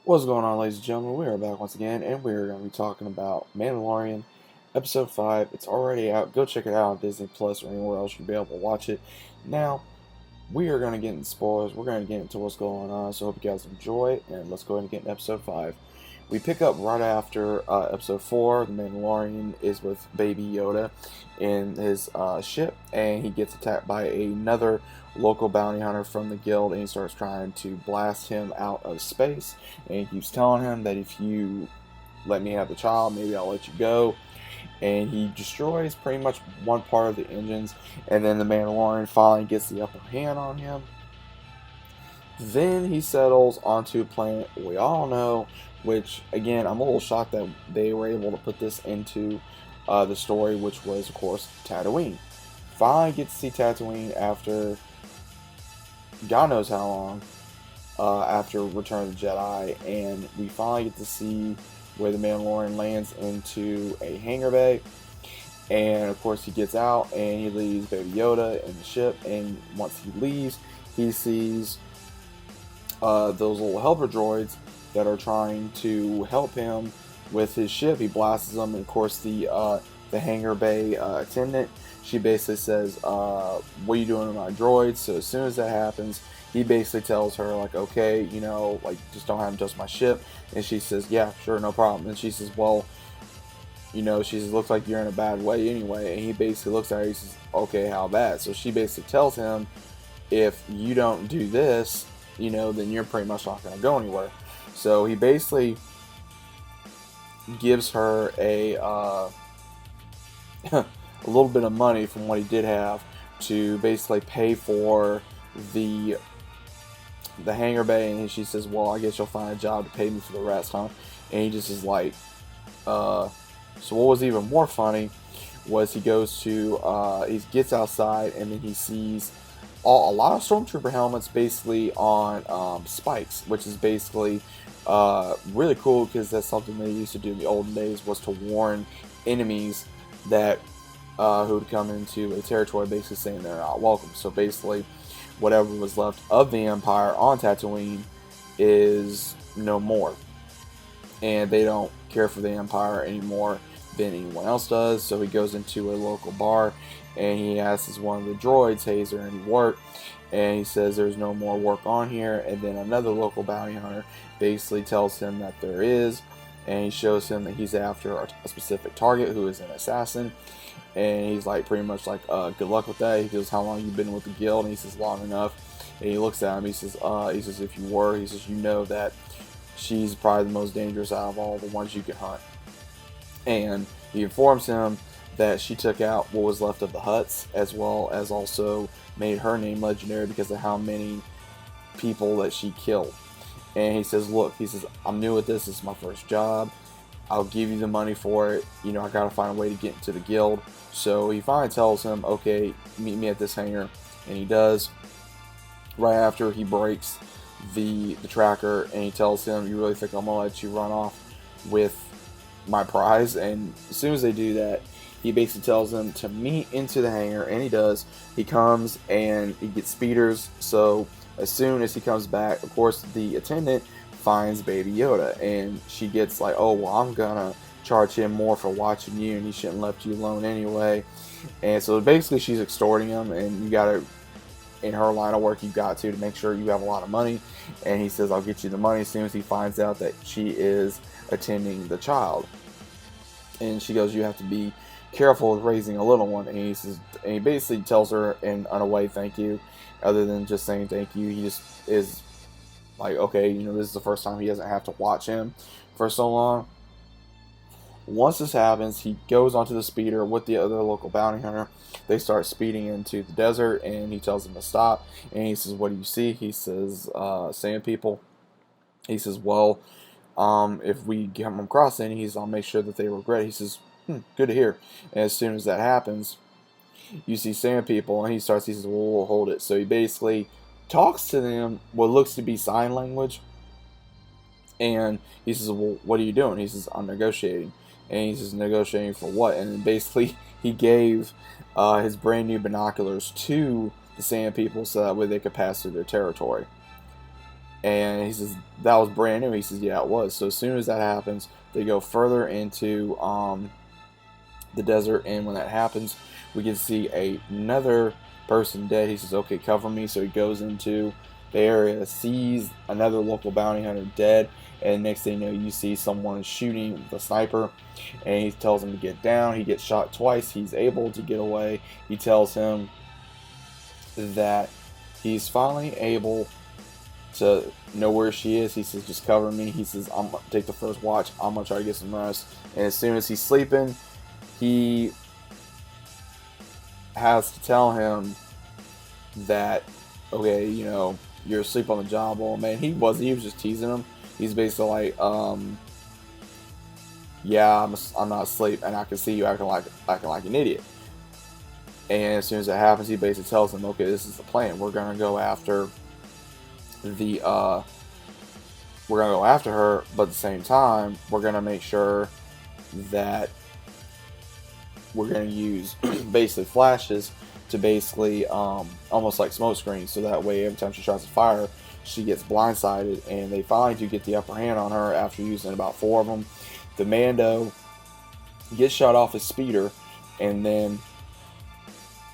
What's going on, ladies and gentlemen? We are back once again, and we are going to be talking about Mandalorian, Episode 5. It's already out. Go check it out on Disney Plus or anywhere else you'll be able to watch it. Now, we are going to get into spoilers. We're going to get into what's going on, so I hope you guys enjoy, and let's go ahead and get into Episode 5. We pick up right after Episode 4. The Mandalorian is with Baby Yoda in his ship, and he gets attacked by another local bounty hunter from the guild, and he starts trying to blast him out of space. And he keeps telling him that if you let me have the child, maybe I'll let you go. And he destroys pretty much one part of the engines, and then the Mandalorian finally gets the upper hand on him. Then he settles onto a planet we all know, which, again, I'm a little shocked that they were able to put this into the story, which was, of course, Tatooine. Finally gets to see Tatooine after God knows how long, after Return of the Jedi, and we finally get to see where the Mandalorian lands into a hangar bay. And of course, he gets out and he leaves Baby Yoda in the ship. And once he leaves, he sees those little helper droids that are trying to help him with his ship. He blasts them, and of course, the hangar bay attendant, she basically says, "What are you doing to my droids?" So as soon as that happens, he basically tells her, like, "Okay, like, just don't have him touch my ship." And she says, "Yeah, sure, no problem." And she says, "Well, she says, looks like you're in a bad way anyway." And he basically looks at her. He says, "Okay, how bad?" So she basically tells him, "If you don't do this, then you're pretty much not going to go anywhere." So he basically gives her a little bit of money from what he did have to basically pay for the hangar bay. And she says, "Well, I guess you'll find a job to pay me for the rest, huh?" And he just is like, so what was even more funny was he goes to, he gets outside, and then he sees a lot of stormtrooper helmets basically on spikes, which is basically really cool, because that's something they used to do in the olden days, was to warn enemies that who would come into a territory, basically saying they're not welcome. So basically, whatever was left of the Empire on Tatooine is no more, and they don't care for the Empire anymore than anyone else does. So he goes into a local bar, and he asks one of the droids, "Hey, is there any work?" And he says there's no more work on here. And then another local bounty hunter basically tells him that there is, and he shows him that he's after a specific target who is an assassin. And he's like, pretty much like, "Good luck with that." He goes, "How long you been with the guild?" And he says, "Long enough." And he looks at him. He says, "If you were," he says, "you know that she's probably the most dangerous out of all the ones you can hunt." And he informs him that she took out what was left of the Hutts, as well as also made her name legendary because of how many people that she killed. And he says, "Look," he says, "I'm new at this. This is my first job. I'll give you the money for it. I gotta find a way to get into the guild." So he finally tells him, "Okay, meet me at this hangar." And he does. Right after he breaks the tracker, and he tells him, "You really think I'm gonna let you run off with my prize?" And as soon as they do that, he basically tells them to meet into the hangar, and he does. He comes and he gets speeders. So as soon as he comes back, of course, the attendant finds Baby Yoda, and she gets like, "Oh, well, I'm gonna charge him more for watching you, and he shouldn't have left you alone anyway." And so basically, she's extorting him, and you gotta, in her line of work, you got to make sure you have a lot of money. And he says, "I'll get you the money," as soon as he finds out that she is attending the child. And she goes, "You have to be careful with raising a little one." And he says, and he basically tells her in a way, "Thank you," other than just saying thank you. He just is like, okay, this is the first time he doesn't have to watch him for so long. Once this happens, he goes onto the speeder with the other local bounty hunter. They start speeding into the desert, and he tells them to stop. And he says, "What do you see?" He says, "Sand people." He says, "Well, if we come across any," he says, "I'll make sure that they regret it." He says, "Good to hear." And as soon as that happens, you see sand people, and he says, "Well, we'll hold it." So he basically talks to them what looks to be sign language. And he says, "Well, what are you doing?" He says, "I'm negotiating." And he says, "Negotiating for what?" And then basically he gave his brand new binoculars to the sand people, so that way they could pass through their territory. And he says, that was brand new. He says, yeah, it was. So as soon as that happens, they go further into the desert. And when that happens, we can see another person dead. He says, okay, cover me. So he goes into the area, sees another local bounty hunter dead. And next thing you know, you see someone shooting with a sniper. And he tells him to get down. He gets shot twice. He's able to get away. He tells him that he's finally able to know where she is. He says, just cover me. He says, I'm gonna take the first watch. I'm gonna try to get some rest. And as soon as he's sleeping, he has to tell him that, okay, you know, you're asleep on the job. Well, man, he was just teasing him. He's basically like, yeah, I'm not asleep, and I can see you acting like an idiot. And as soon as it happens, he basically tells him, okay, this is the plan. We're gonna go after her, but at the same time, we're gonna make sure that we're gonna use basically flashes to basically almost like smoke screens, so that way every time she tries to fire, she gets blindsided. And they finally do get the upper hand on her after using about 4 of them. The Mando gets shot off his speeder, and then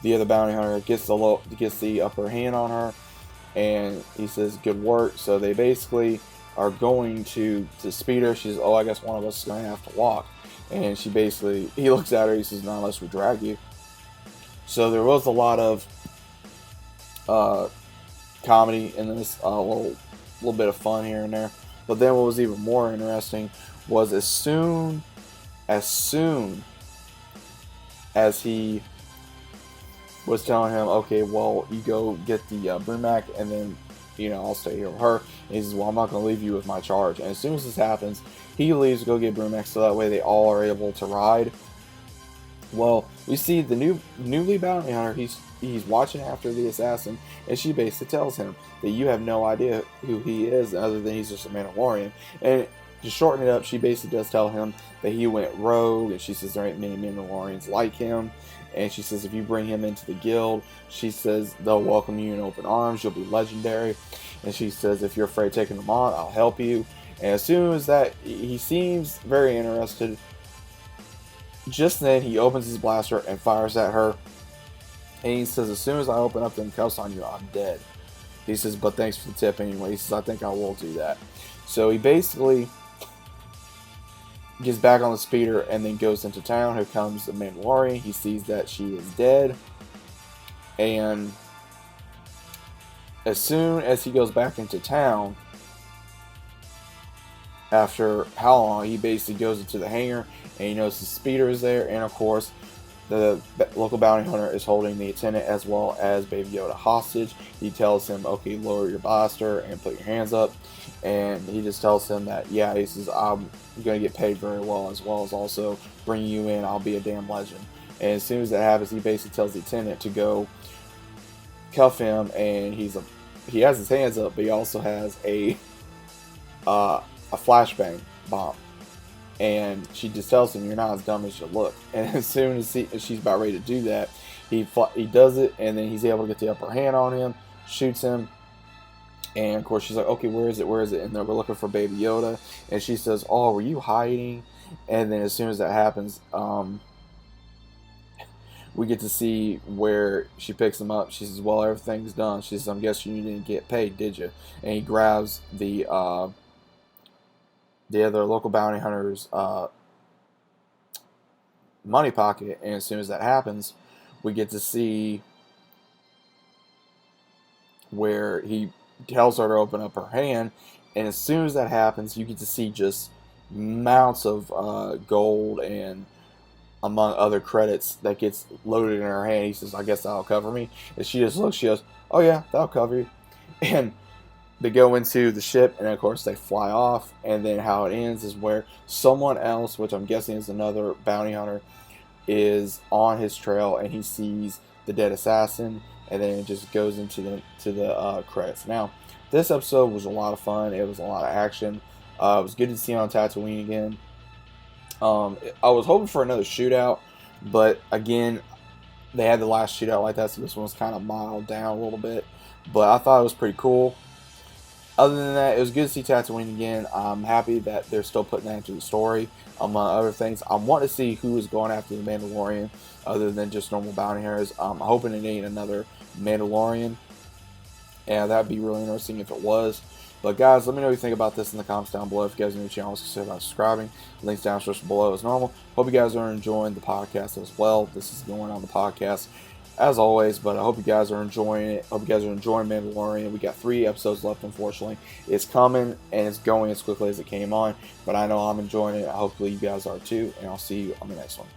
the other bounty hunter gets the upper hand on her, and he says, good work. So they basically are going to speeder. She says, oh, I guess one of us is going to have to walk. And he looks at her, he says, not unless we drag you. So there was a lot of comedy in this, a little bit of fun here and there. But then what was even more interesting was as soon as he was telling him, okay, well, you go get the Brumac, and then, you know, I'll stay here with her. And he says, well, I'm not going to leave you with my charge. And as soon as this happens, he leaves to go get Brumac, so that way they all are able to ride. Well, we see the newly bounty hunter. He's watching after the assassin, and she basically tells him that you have no idea who he is, other than he's just a Mandalorian. And to shorten it up, she basically does tell him that he went rogue, and she says there ain't many Mandalorians like him. And she says if you bring him into the guild, she says they'll welcome you in open arms. You'll be legendary. And she says if you're afraid of taking them on, I'll help you. And as soon as that, he seems very interested. Just then, he opens his blaster and fires at her. And he says, as soon as I open up them cuffs on you, I'm dead. He says, but thanks for the tip anyway. He says, I think I will do that. So he basically gets back on the speeder and then goes into town. Here comes the Mandalorian. He sees that she is dead. And as soon as he goes back into town, after how long, he basically goes into the hangar and he knows the speeder is there. And of course, the local bounty hunter is holding the attendant as well as Baby Yoda hostage. He tells him, okay, lower your blaster and put your hands up. And he just tells him that, yeah, he says, I'm going to get paid very well as also bringing you in. I'll be a damn legend. And as soon as that happens, he basically tells the attendant to go cuff him. And he has his hands up, but he also has a flashbang bomb. And she just tells him, you're not as dumb as you look. And as soon as she's about ready to do that, he does it, and then he's able to get the upper hand on him, shoots him. And of course she's like, okay, where is it? And they're looking for Baby Yoda. And she says, oh, were you hiding? And then as soon as that happens, we get to see where she picks him up. She says, well, everything's done. She says, I'm guessing you didn't get paid, did you? And he grabs the other local bounty hunter's money pocket. And as soon as that happens, we get to see where he tells her to open up her hand. And as soon as that happens, you get to see just mounts of gold and among other credits that gets loaded in her hand. He says, I guess that'll cover me. And she just looks, she goes, oh yeah, that'll cover you. And they go into the ship, and of course they fly off. And then how it ends is where someone else, which I'm guessing is another bounty hunter, is on his trail, and he sees the dead assassin. And then it just goes into the credits. Now, this episode was a lot of fun. It was a lot of action. It was good to see on Tatooine again. I was hoping for another shootout, but again, they had the last shootout like that, so this one was kind of mild down a little bit. But I thought it was pretty cool. Other than that, it was good to see Tatooine again. I'm happy that they're still putting that into the story. Among other things, I want to see who is going after the Mandalorian other than just normal bounty hunters. I'm hoping it ain't another Mandalorian. And that'd be really interesting if it was. But guys, let me know what you think about this in the comments down below. If you guys are new to the channel, consider about subscribing. Links down below as normal. Hope you guys are enjoying the podcast as well. This is going on the podcast as always, but I hope you guys are enjoying it. Hope you guys are enjoying Mandalorian. We got 3 episodes left, unfortunately. It's coming, and it's going as quickly as it came on, but I know I'm enjoying it. Hopefully you guys are too, and I'll see you on the next one.